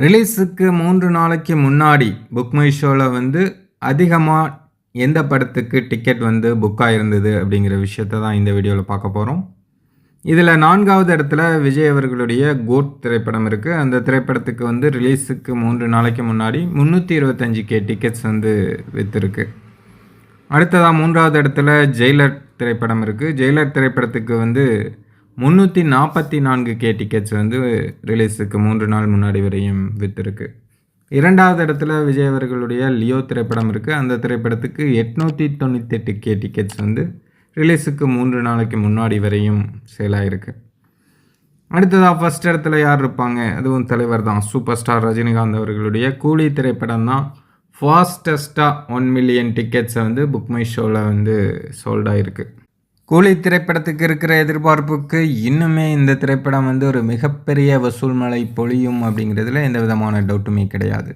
ரிலீஸுக்கு 3 நாளைக்கு முன்னாடி புக் மை ஷோல வந்து அதிகமா எந்த படத்துக்கு டிக்கெட் வந்து புக் ஆயிருந்தது அப்படிங்கிற விஷயத்த தான் இந்த வீடியோல பார்க்க போறோம். இதுல 4வது இடத்துல விஜய் அவர்களுடைய கோட் திரைப்படம் இருக்கு. அந்த திரைப்படத்துக்கு வந்து ரிலீஸுக்கு 3 நாளைக்கு முன்னாடி 325K டிக்கெட்ஸ் வந்து வித்திருக்கு. அடுத்ததா 3வது இடத்துல ஜெயிலர் திரைப்படம் இருக்கு. ஜெயிலர் திரைப்படத்துக்கு வந்து 344K டிக்கெட்ஸ் வந்து ரிலீஸுக்கு 3 நாள் முன்னாடி வரையும் வித்திருக்கு. 2வது இடத்துல விஜய் அவர்களுடைய லியோ திரைப்படம் இருக்கு. அந்த திரைப்படத்துக்கு 898K டிக்கெட்ஸ் வந்து ரிலீஸுக்கு 3 நாளைக்கு முன்னாடி வரையும் சேல் ஆயிருக்கு. அடுத்ததா ஃபர்ஸ்ட் இடத்துல யார் இருப்பாங்க? அதுவும் தலைவர் தான். சூப்பர் ஸ்டார் ரஜினிகாந்த் அவர்களுடைய கூலி திரைப்படம் தான் ஃபாஸ்டஸ்டா 1 மில்லியன் டிக்கெட்ஸை வந்து புக் மை ஷோல வந்து சோல்ட் ஆயிருக்கு. கூலி திரைப்படத்துக்கு இருக்கிற எதிர்பார்ப்புக்கு இன்னுமே இந்த திரைப்படம் வந்து ஒரு மிகப்பெரிய வசூல் மழை பொழியும் அப்படிங்கிறதுல எந்த விதமான டவுட்டுமே கிடையாது.